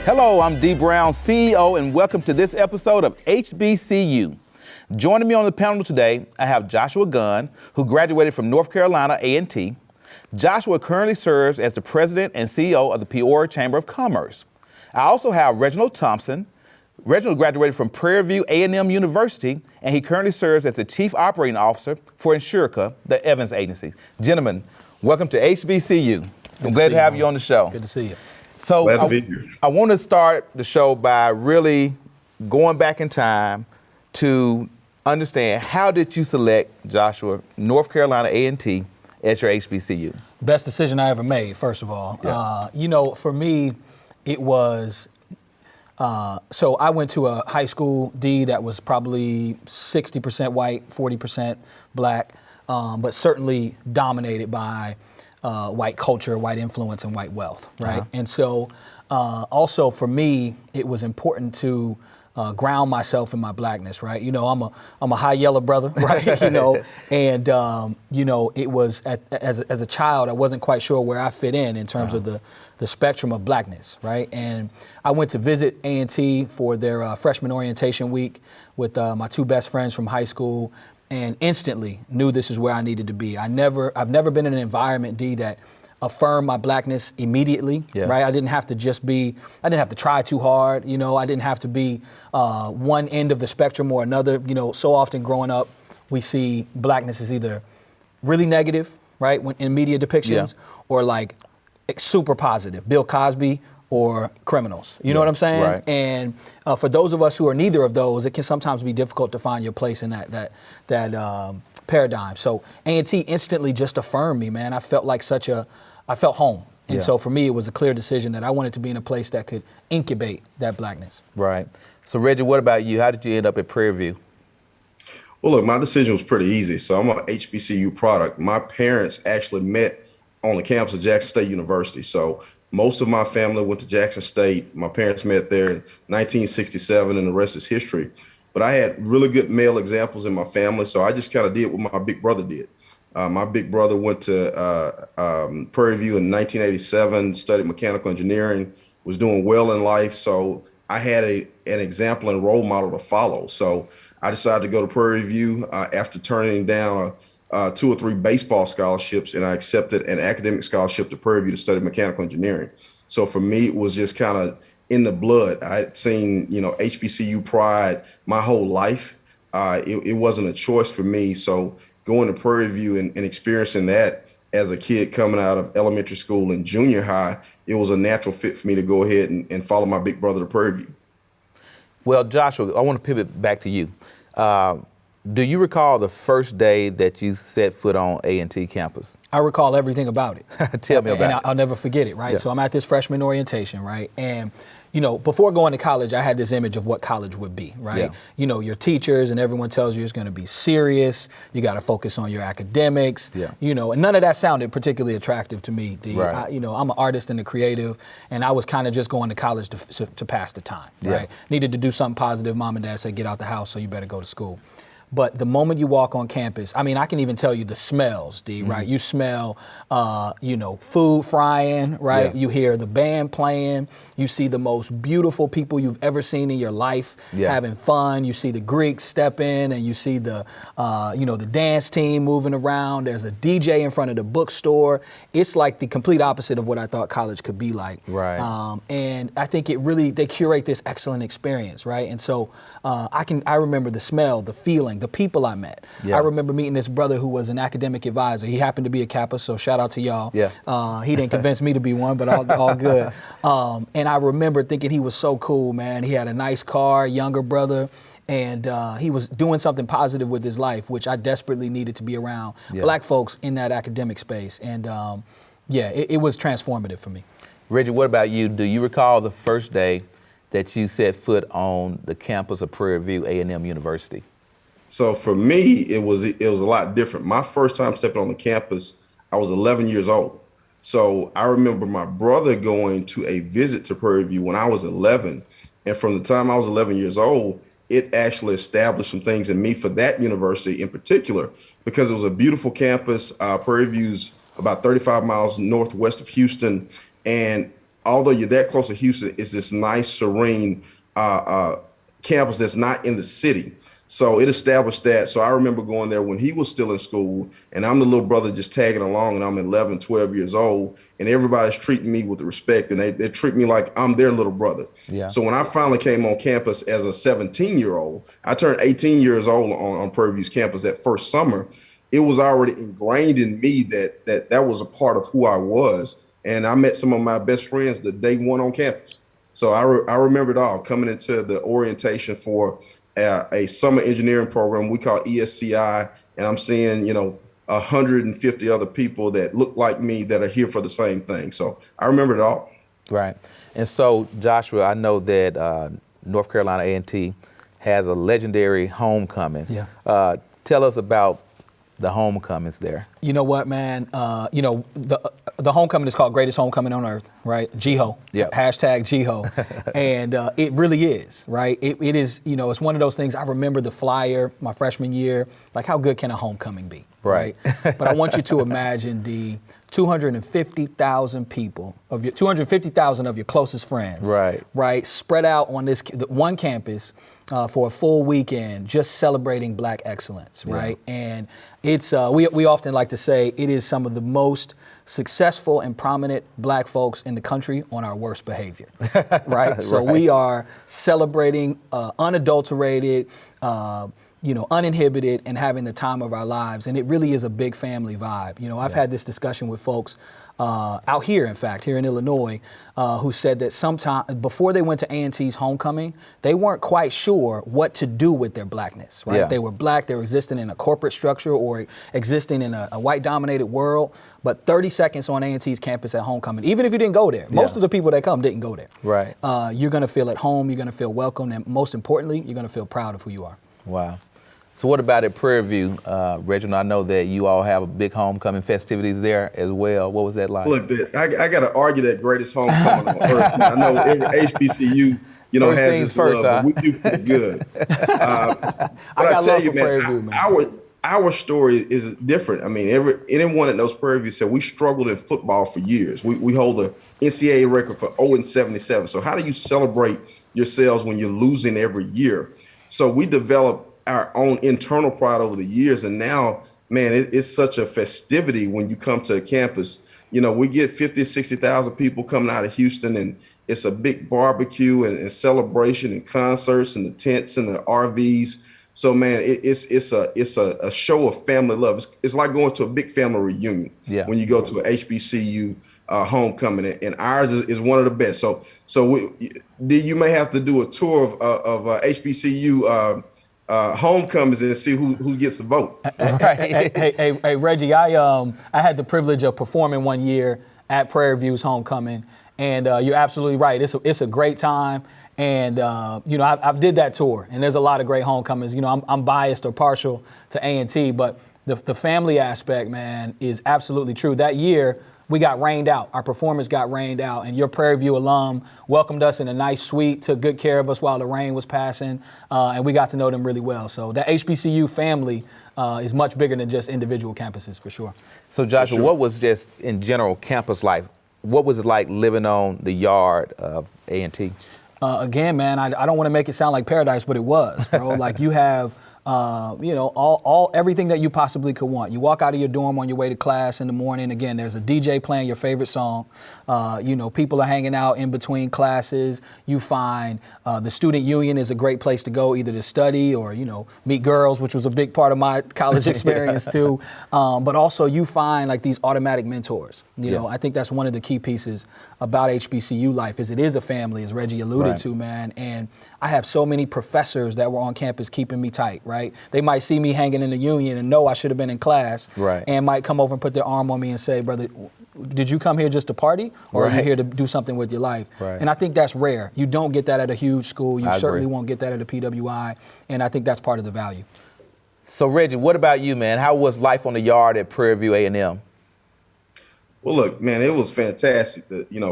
Hello, I'm D. Brown, CEO, and welcome to this episode of HBCU. Joining me on the panel today, I have Joshua Gunn, who graduated from North Carolina A&T. Joshua currently serves as the president and CEO of the Peoria Chamber of Commerce. I also have Reginald Thompson. Reginald graduated from Prairie View A&M University, and he currently serves as the Chief Operating Officer for Insurica, the Evans Agency. Gentlemen, welcome to HBCU. I'm glad to have you on the show. Good to see you. So Glad to be here. I want to start the show by really going back in time to understand, how did you select, Joshua, North Carolina A&T as your HBCU? Best decision I ever made, first of all. Yeah. For me, it was, so I went to a high school, D, that was probably 60% white, 40% black, but certainly dominated by white culture, white influence, and white wealth, right? Uh-huh. And so also for me, it was important to ground myself in my blackness, right? I'm a high yellow brother, right? And it was as a child, I wasn't quite sure where I fit in terms of the spectrum of blackness, right? And I went to visit A&T for their freshman orientation week with my two best friends from high school, and instantly knew this is where I needed to be. I've never been in an environment, D, that affirmed my blackness immediately, right? I didn't have to try too hard, I didn't have to be one end of the spectrum or another. So often growing up, we see blackness as either really negative, right, when in media depictions, or like super positive, Bill Cosby or criminals. You know what I'm saying? Right. And for those of us who are neither of those, it can sometimes be difficult to find your place in that paradigm. So A&T instantly just affirmed me, man. I felt home. And so for me, it was a clear decision that I wanted to be in a place that could incubate that blackness. Right. So Reggie, what about you? How did you end up at Prairie View? Well, look, my decision was pretty easy. So I'm an HBCU product. My parents actually met on the campus of Jackson State University. So most of my family went to Jackson State. My parents met there in 1967, and the rest is history. But I had really good male examples in my family, so I just kind of did what my big brother did. My big brother went to Prairie View in 1987, studied mechanical engineering, was doing well in life. So I had an example and role model to follow. So I decided to go to Prairie View after turning down 2 or 3 baseball scholarships, and I accepted an academic scholarship to Prairie View to study mechanical engineering. So for me, it was just kind of in the blood. I had seen, HBCU pride my whole life. It wasn't a choice for me. So going to Prairie View and experiencing that as a kid coming out of elementary school and junior high, it was a natural fit for me to go ahead and follow my big brother to Prairie View. Well, Joshua, I want to pivot back to you. Do you recall the first day that you set foot on A&T campus? I recall everything about it. Tell me about it. I'll never forget it, right? Yeah. So I'm at this freshman orientation, right? And, before going to college, I had this image of what college would be, right? Yeah. Your teachers and everyone tells you it's going to be serious. You got to focus on your academics, and none of that sounded particularly attractive to me, D. Right. I'm an artist and a creative, and I was kind of just going to college to pass the time, right? Needed to do something positive. Mom and dad said, get out the house, so you better go to school. But the moment you walk on campus, I can even tell you the smells, D, right? You smell, food frying, right? Yeah. You hear the band playing. You see the most beautiful people you've ever seen in your life having fun. You see the Greeks step in, and you see the dance team moving around. There's a DJ in front of the bookstore. It's like the complete opposite of what I thought college could be like. Right. And I think they curate this excellent experience, right? And so I remember the smell, the feeling, the people I met. Yeah. I remember meeting this brother who was an academic advisor. He happened to be a Kappa, so shout out to y'all. Yeah. He didn't convince me to be one, but all good. And I remember thinking he was so cool, man. He had a nice car, younger brother, and he was doing something positive with his life, which I desperately needed to be around black folks in that academic space. And it was transformative for me. Reggie, what about you? Do you recall the first day that you set foot on the campus of Prairie View A&M University? So for me, it was a lot different. My first time stepping on the campus, I was 11 years old. So I remember my brother going to a visit to Prairie View when I was 11. And from the time I was 11 years old, it actually established some things in me for that university in particular, because it was a beautiful campus. Prairie View's about 35 miles northwest of Houston. And although you're that close to Houston, it's this nice, serene campus that's not in the city. So it established that. So I remember going there when he was still in school, and I'm the little brother just tagging along, and I'm 11, 12 years old, and everybody's treating me with respect, and they treat me like I'm their little brother. Yeah. So when I finally came on campus as a 17-year-old, I turned 18 years old on Prairie View's campus that first summer. It was already ingrained in me that was a part of who I was. And I met some of my best friends the day one on campus. So I remember it all, coming into the orientation for a summer engineering program we call ESCI, and I'm seeing 150 other people that look like me that are here for the same thing. So I remember it all. Right. And so, Joshua, I know that North Carolina A&T has a legendary homecoming. Yeah. Tell us about the homecomings there. You know what, man? The homecoming is called Greatest Homecoming on Earth, right? GHO. Yep. Hashtag GHO. And it really is, right? It is, it's one of those things. I remember the flyer my freshman year. Like, how good can a homecoming be? Right. But I want you to imagine the 250,000 people, 250,000 of your closest friends. Right. Spread out on this one campus for a full weekend, just celebrating Black excellence, right? Yeah. And it's we often like to say it is some of the most successful and prominent Black folks in the country on our worst behavior, right? So we are celebrating unadulterated, uninhibited, and having the time of our lives. And it really is a big family vibe. I've had this discussion with folks out here, in fact, here in Illinois, who said that sometime before they went to A&T's homecoming, they weren't quite sure what to do with their Blackness, right? Yeah. They were Black, they were existing in a corporate structure or existing in a white-dominated world, but 30 seconds on A&T's campus at homecoming, even if you didn't go there, most of the people that come didn't go there. Right. You're gonna feel at home, you're gonna feel welcome, and most importantly, you're gonna feel proud of who you are. Wow. So what about at Prairie View, Reginald? I know that you all have a big homecoming festivities there as well. What was that like? Look, I got to argue that greatest homecoming on earth. I know every HBCU, first has things its first, love, but we do pretty good. But I tell you, man, our story is different. I mean, anyone that knows Prairie View said we struggled in football for years. We hold the NCAA record for 0-77. So how do you celebrate yourselves when you're losing every year? So we developed our own internal pride over the years. And now, man, it's such a festivity when you come to a campus. We get 50, 60,000 people coming out of Houston, and it's a big barbecue and celebration and concerts and the tents and the RVs. So, man, it's a show of family love. It's like going to a big family reunion when you go to an HBCU homecoming, and ours is one of the best. So you may have to do a tour of HBCU homecomings and see who gets the vote. Right. Hey, Reggie, I had the privilege of performing one year at Prairie View's homecoming, and you're absolutely right. It's a great time, and I've did that tour, and there's a lot of great homecomings. I'm biased or partial to A&T, but the family aspect, man, is absolutely true. That year, we got rained out. Our performance got rained out, and your Prairie View alum welcomed us in a nice suite, took good care of us while the rain was passing, and we got to know them really well. So that HBCU family is much bigger than just individual campuses, for sure. So Joshua, what was just in general campus life? What was it like living on the yard of A&T? Again, man, I don't want to make it sound like paradise, but it was, bro. Like, you have everything that you possibly could want. You walk out of your dorm on your way to class in the morning. Again, there's a DJ playing your favorite song. People are hanging out in between classes. You find the student union is a great place to go, either to study or, meet girls, which was a big part of my college experience too. But also you find like these automatic mentors. I think that's one of the key pieces about HBCU life is it is a family, as Reggie alluded to, man. And I have so many professors that were on campus keeping me tight, right? They might see me hanging in the union and know I should have been in class, and might come over and put their arm on me and say, brother, did you come here just to party, or are you here to do something with your life? And I think that's rare. You don't get that at a huge school. You certainly won't get that at a PWI, and I think that's part of the value. So Reggie, what about you, man? How was life on the yard at Prairie View A&M? Well, look, man, it was fantastic.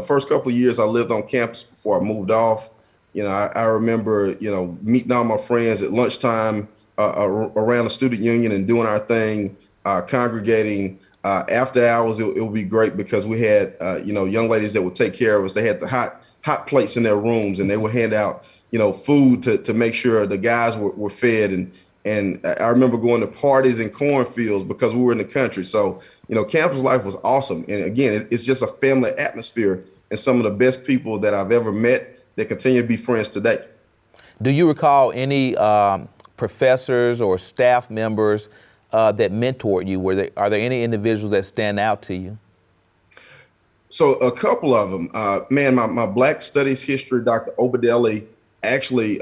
First couple of years I lived on campus before I moved off. I remember, meeting all my friends at lunchtime around the student union and doing our thing, congregating. After hours, it would be great because we had, young ladies that would take care of us. They had the hot plates in their rooms, and they would hand out, food to make sure the guys were fed. And I remember going to parties in cornfields because we were in the country. So, campus life was awesome. And again, it's just a family atmosphere and some of the best people that I've ever met that continue to be friends today. Do you recall any professors or staff members that mentored you? Are there any individuals that stand out to you? So a couple of them, my Black Studies history, Dr. Obadeli, actually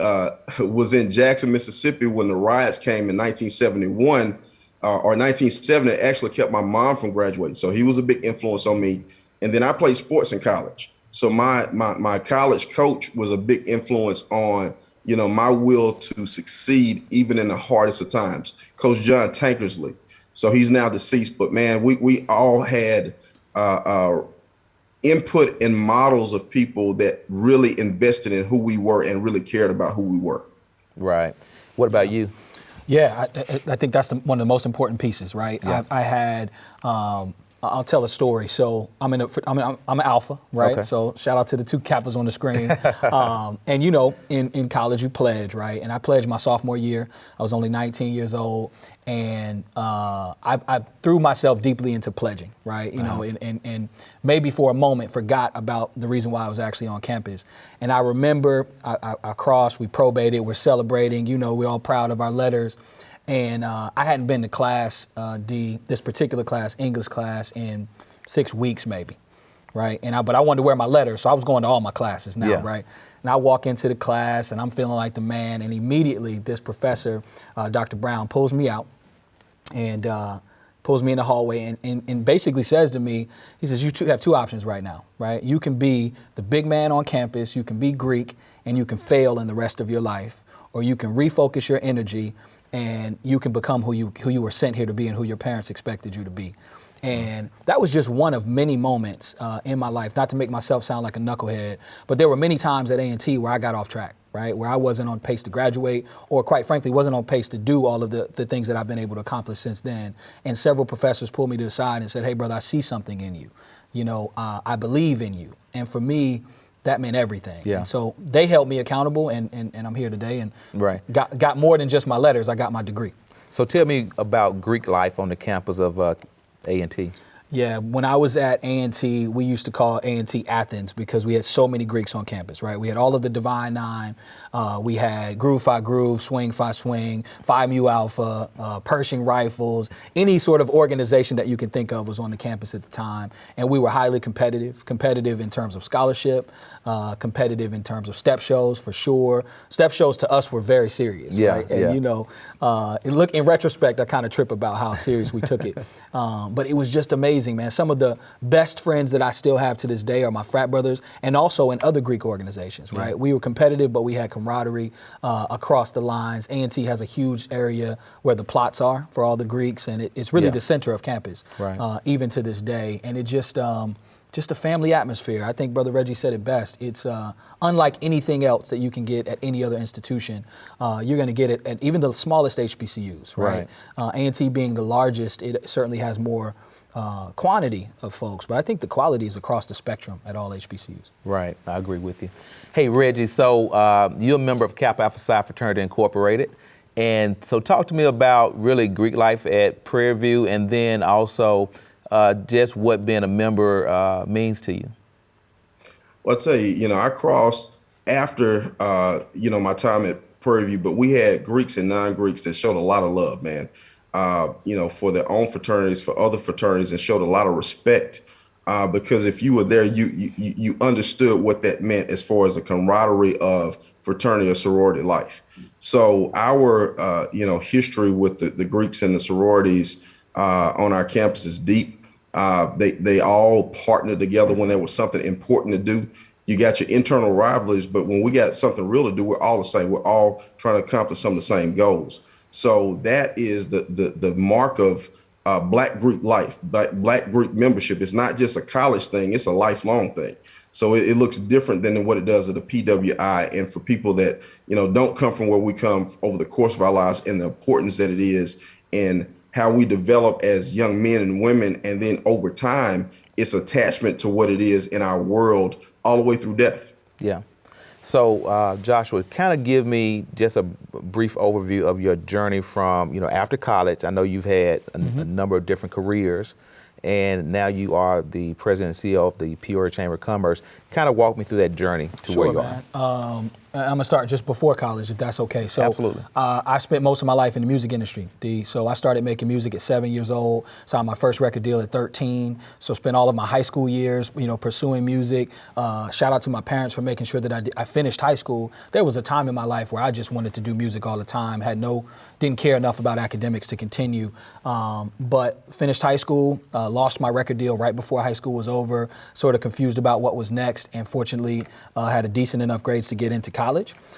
was in Jackson, Mississippi when the riots came in 1971 or 1970. It actually kept my mom from graduating. So he was a big influence on me. And then I played sports in college. So my college coach was a big influence on, my will to succeed even in the hardest of times. Coach John Tankersley. So he's now deceased, but man, we all had input and models of people that really invested in who we were and really cared about who we were. Right. What about you? Yeah, I think that's one of the most important pieces, right? Yeah. I had, I'll tell a story. So I'm an alpha, right? Okay. So shout out to the two Kappas on the screen. And in college you pledge, right? And I pledged my sophomore year. I was only 19 years old, and I threw myself deeply into pledging, right? And maybe for a moment forgot about the reason why I was actually on campus. And I remember I crossed, we probated, we're celebrating. We're all proud of our letters. And I hadn't been to class, this particular class, English class, in 6 weeks maybe, right? But I wanted to wear my letter, so I was going to all my classes now, right? And I walk into the class, and I'm feeling like the man, and immediately this professor, Dr. Brown, pulls me out and pulls me in the hallway and basically says to me, he says, you have two options right now, right? You can be the big man on campus, you can be Greek, and you can fail in the rest of your life, or you can refocus your energy and you can become who you were sent here to be and who your parents expected you to be. And that was just one of many moments in my life, not to make myself sound like a knucklehead, but there were many times at A&T where I got off track, right? Where I wasn't on pace to graduate, or quite frankly, wasn't on pace to do all of the things that I've been able to accomplish since then. And several professors pulled me to the side and said, hey, brother, I see something in you. I believe in you. And for me, that meant everything. Yeah. And so they held me accountable, and I'm here today, and Right. got more than just my letters. I got my degree. So tell me about Greek life on the campus of A&T. Yeah, when I was at A&T, we used to call A&T Athens because we had so many Greeks on campus, right? We had all of the Divine Nine. We had Groove Phi Groove, Swing Phi Swing, Phi Mu Alpha, Pershing Rifles. Any sort of organization that you can think of was on the campus at the time. And we were highly competitive in terms of scholarship, competitive in terms of step shows, for sure. Step shows to us were very serious, right? And look, in retrospect, I kind of trip about how serious we took it. But it was just amazing, man. Some of the best friends that I still have to this day are my frat brothers, and also in other Greek organizations, right? We were competitive, but we had camaraderie across the lines. A&T has a huge area where the plots are for all the Greeks, and it's really the center of campus, right. Even to this day. And it just a family atmosphere. I think Brother Reggie said it best. It's unlike anything else that you can get at any other institution. You're going to get it at even the smallest HBCUs, right? A&T being the largest, it certainly has more quantity of folks, but I think the quality is across the spectrum at all HBCUs. Right, I agree with you. Hey, Reggie, so you're a member of Kappa Alpha Psi Fraternity Incorporated, and so talk to me about really Greek life at Prairie View, and then also just what being a member means to you. Well, I'll tell you, I crossed after, my time at Prairie View, but we had Greeks and non-Greeks that showed a lot of love, man. For their own fraternities, for other fraternities, and showed a lot of respect because if you were there, you understood what that meant as far as the camaraderie of fraternity or sorority life. So our, history with the Greeks and the sororities on our campus is deep. They all partnered together when there was something important to do. You got your internal rivalries, but when we got something real to do, we're all the same. We're all trying to accomplish some of the same goals. So that is the mark of Black Greek life, Black Greek membership. It's not just a college thing, it's a lifelong thing. So it looks different than what it does at the PWI. And for people that, don't come from where we come over the course of our lives, and the importance that it is in how we develop as young men and women, and then over time, it's attachment to what it is in our world all the way through death. Yeah. So, Joshua, kind of give me just a brief overview of your journey from, after college. I know you've had a number of different careers, and now you are the president and CEO of the Peoria Chamber of Commerce. Kind of walk me through that journey to where you are. I'm gonna start just before college, if that's okay. So, absolutely. I spent most of my life in the music industry. So I started making music at 7 years old. Signed my first record deal at 13. So spent all of my high school years, pursuing music. Shout out to my parents for making sure that I finished high school. There was a time in my life where I just wanted to do music all the time. Didn't care enough about academics to continue. But finished high school, lost my record deal right before high school was over. Sort of confused about what was next, and fortunately had a decent enough grades to get into college.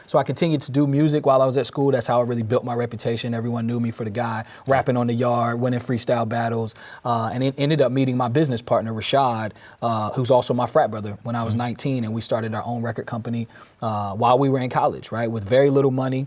So I continued to do music while I was at school. That's how I really built my reputation. Everyone knew me for the guy rapping on the yard, winning freestyle battles, and it ended up meeting my business partner, Rashad, who's also my frat brother, when I was 19, and we started our own record company while we were in college, right, with very little money.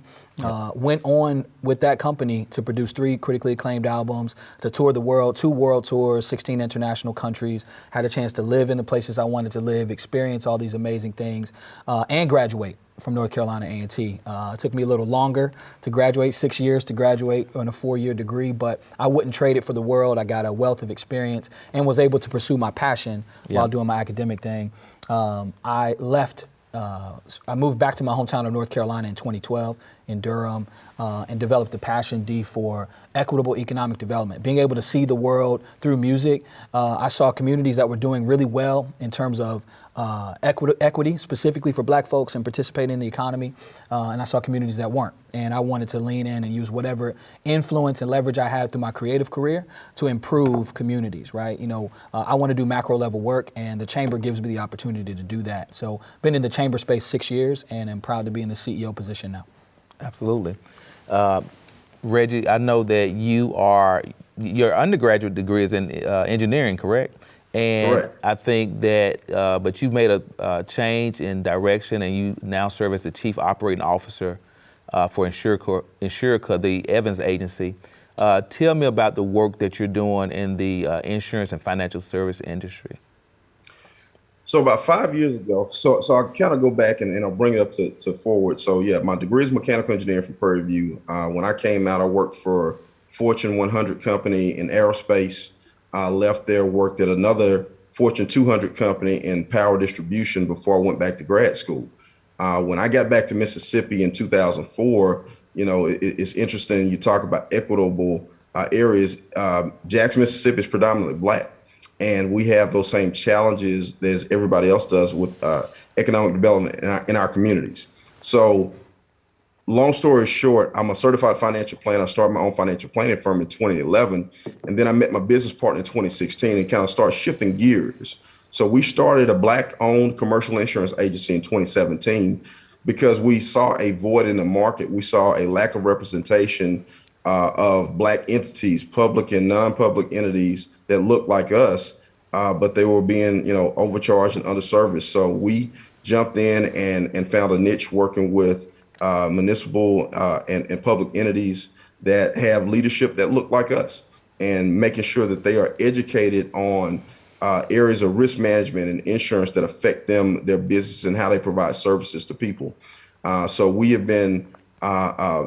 Went on with that company to produce 3 critically acclaimed albums, to tour the world, 2 world tours, 16 international countries, had a chance to live in the places I wanted to live, experience all these amazing things, and graduate from North Carolina A&T. It took me a little longer to graduate, 6 years to graduate on a 4-year degree, but I wouldn't trade it for the world. I got a wealth of experience and was able to pursue my passion while doing my academic thing. I moved back to my hometown of North Carolina in 2012 in Durham and developed a passion, D, for equitable economic development. Being able to see the world through music, I saw communities that were doing really well in terms of equity, specifically for black folks and participating in the economy, and I saw communities that weren't. And I wanted to lean in and use whatever influence and leverage I had through my creative career to improve communities, right? I want to do macro level work, and the Chamber gives me the opportunity to do that. So been in the Chamber space 6 years, and I'm proud to be in the CEO position now. Absolutely. Reggie, I know that your undergraduate degree is in engineering, correct? And correct. I think that, but you've made a change in direction, and you now serve as the Chief Operating Officer for Insurica, the Evans agency. Tell me about the work that you're doing in the insurance and financial service industry. So about 5 years ago, so I'll kind of go back and I'll bring it up to forward. So yeah, my degree is mechanical engineering from Prairie View. When I came out, I worked for Fortune 100 company in aerospace. I left there, worked at another Fortune 200 company in power distribution before I went back to grad school. When I got back to Mississippi in 2004, it's interesting. You talk about equitable areas. Jackson, Mississippi is predominantly black. And we have those same challenges as everybody else does with economic development in our communities. So long story short, I'm a certified financial planner. I started my own financial planning firm in 2011. And then I met my business partner in 2016 and kind of started shifting gears. So we started a black-owned commercial insurance agency in 2017 because we saw a void in the market. We saw a lack of representation of black entities, public and non-public entities that looked like us, but they were being, overcharged and underserviced. So we jumped in and found a niche working with municipal and public entities that have leadership that look like us, and making sure that they are educated on areas of risk management and insurance that affect them, their business, and how they provide services to people. So we have been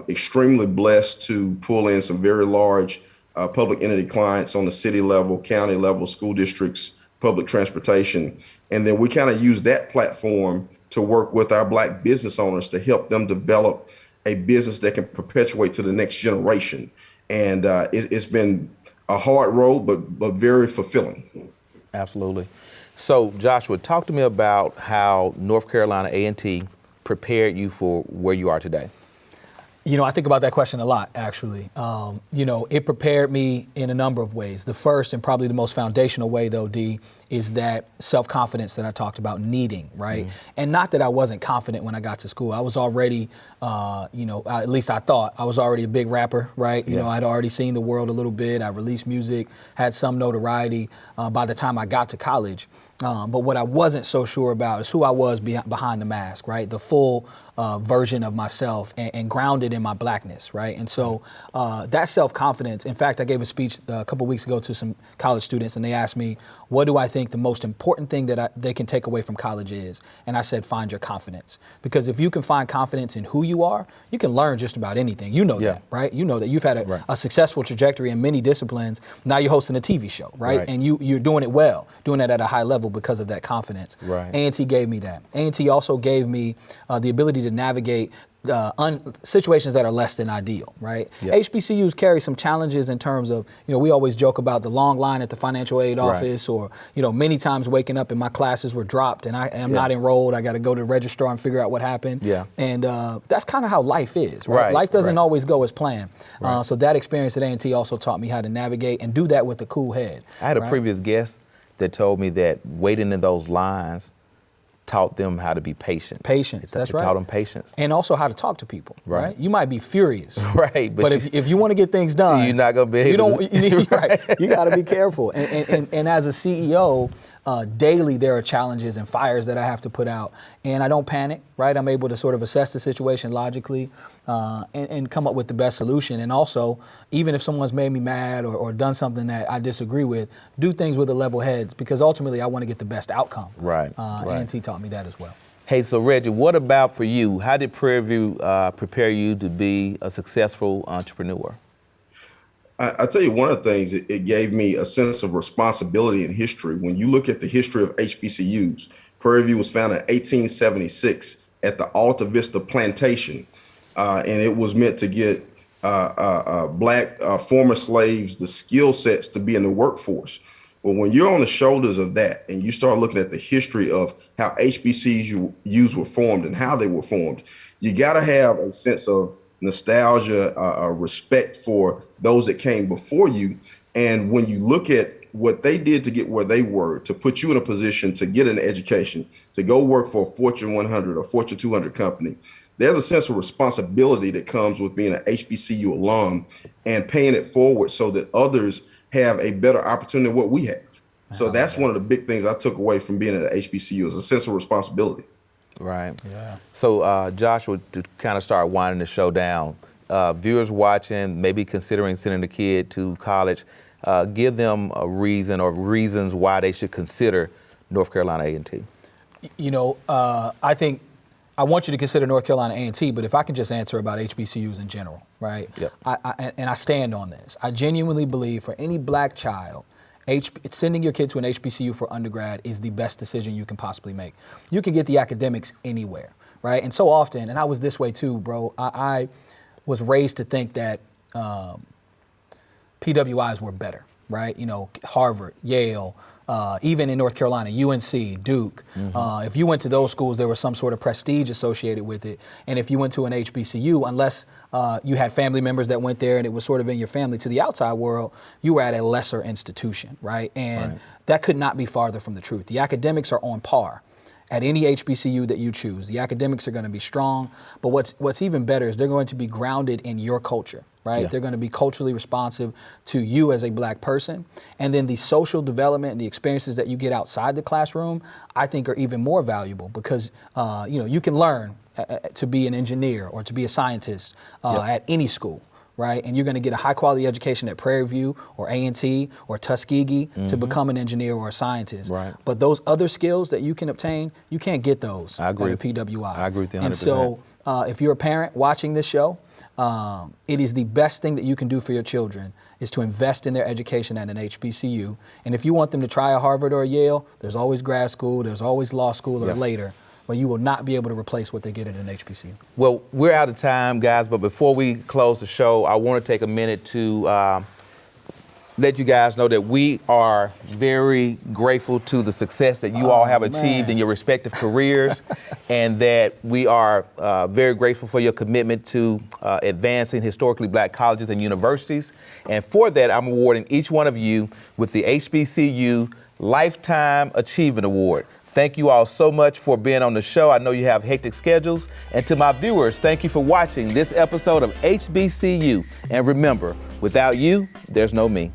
extremely blessed to pull in some very large public entity clients on the city level, county level, school districts, public transportation. And then we kind of use that platform to work with our black business owners to help them develop a business that can perpetuate to the next generation. And it's been a hard road, but very fulfilling. Absolutely. So Joshua, talk to me about how North Carolina A&T prepared you for where you are today. I think about that question a lot, actually. It prepared me in a number of ways. The first and probably the most foundational way, though, D, is that self-confidence that I talked about needing, right? Mm-hmm. And not that I wasn't confident when I got to school. I was already, at least I thought, I was already a big rapper, right? I'd already seen the world a little bit. I released music, had some notoriety by the time I got to college. But what I wasn't so sure about is who I was behind the mask, right? The full version of myself and grounded in my blackness, right? And so that self-confidence, in fact, I gave a speech a couple weeks ago to some college students, and they asked me, what do I think the most important thing that they can take away from college is? And I said, find your confidence. Because if you can find confidence in who you are, you can learn just about anything. You know that, right? You know that you've had a successful trajectory in many disciplines. Now you're hosting a TV show, right? And you're doing it well, doing it at a high level because of that confidence. A&T gave me that. A&T also gave me the ability to navigate situations that are less than ideal, right? HBCUs carry some challenges in terms of, we always joke about the long line at the financial aid office, or, many times waking up and my classes were dropped and I am not enrolled. I got to go to the registrar and figure out what happened. And that's kind of how life is, right? Life doesn't always go as planned. So that experience at A&T also taught me how to navigate and do that with a cool head. I had a previous guest that told me that waiting in those lines taught them how to be patient. Patience, that's right. Taught them patience. And also how to talk to people, right? You might be furious. But if you want to get things done, you're not going to be able to. You got to be careful. And as a CEO, daily there are challenges and fires that I have to put out. And I don't panic, right? I'm able to sort of assess the situation logically and come up with the best solution. And also, even if someone's made me mad or done something that I disagree with, do things with a level head, because ultimately I want to get the best outcome. A&T taught me that as well. Hey, so Reggie, what about for you? How did Prairie View prepare you to be a successful entrepreneur? I tell you, one of the things, it gave me a sense of responsibility in history. When you look at the history of HBCUs, Prairie View was founded in 1876 at the Alta Vista Plantation, and it was meant to get black former slaves the skill sets to be in the workforce. But when you're on the shoulders of that and you start looking at the history of how HBCUs were formed and how they were formed, you got to have a sense of nostalgia, respect for those that came before you. And when you look at what they did to get where they were, to put you in a position to get an education, to go work for a Fortune 100 or Fortune 200 company, there's a sense of responsibility that comes with being an HBCU alum and paying it forward so that others have a better opportunity than what we have. So that's one of the big things I took away from being at HBCU, is a sense of responsibility. So Joshua, to kind of start winding the show down, viewers watching, maybe considering sending a kid to college, give them a reason or reasons why they should consider North Carolina A&T. I think I want you to consider North Carolina A&T, but if I can just answer about HBCUs in general, right? I stand on this. I genuinely believe for any black child, sending your kid to an HBCU for undergrad is the best decision you can possibly make. You can get the academics anywhere, right? And so often, and I was this way too, bro, I was raised to think that PWIs were better, right? Harvard, Yale, even in North Carolina, UNC, Duke. If you went to those schools, there was some sort of prestige associated with it. And if you went to an HBCU, unless you had family members that went there and it was sort of in your family, to the outside world, you were at a lesser institution, right? And that could not be farther from the truth. The academics are on par at any HBCU that you choose. The academics are going to be strong, but what's even better is they're going to be grounded in your culture, right? They're going to be culturally responsive to you as a black person. And then the social development and the experiences that you get outside the classroom, I think are even more valuable because, you can learn to be an engineer or to be a scientist at any school. Right, and you're going to get a high-quality education at Prairie View or A&T or Tuskegee to become an engineer or a scientist. But those other skills that you can obtain, you can't get those at a PWI. I agree with you 100%. And so if you're a parent watching this show, it is the best thing that you can do for your children is to invest in their education at an HBCU. And if you want them to try a Harvard or a Yale, there's always grad school, there's always law school or later. But you will not be able to replace what they get at an HBCU. Well, we're out of time, guys, but before we close the show, I want to take a minute to let you guys know that we are very grateful to the success that you all have achieved in your respective careers, and that we are very grateful for your commitment to advancing historically black colleges and universities. And for that, I'm awarding each one of you with the HBCU Lifetime Achievement Award. Thank you all so much for being on the show. I know you have hectic schedules. And to my viewers, thank you for watching this episode of HBCU. And remember, without you, there's no me.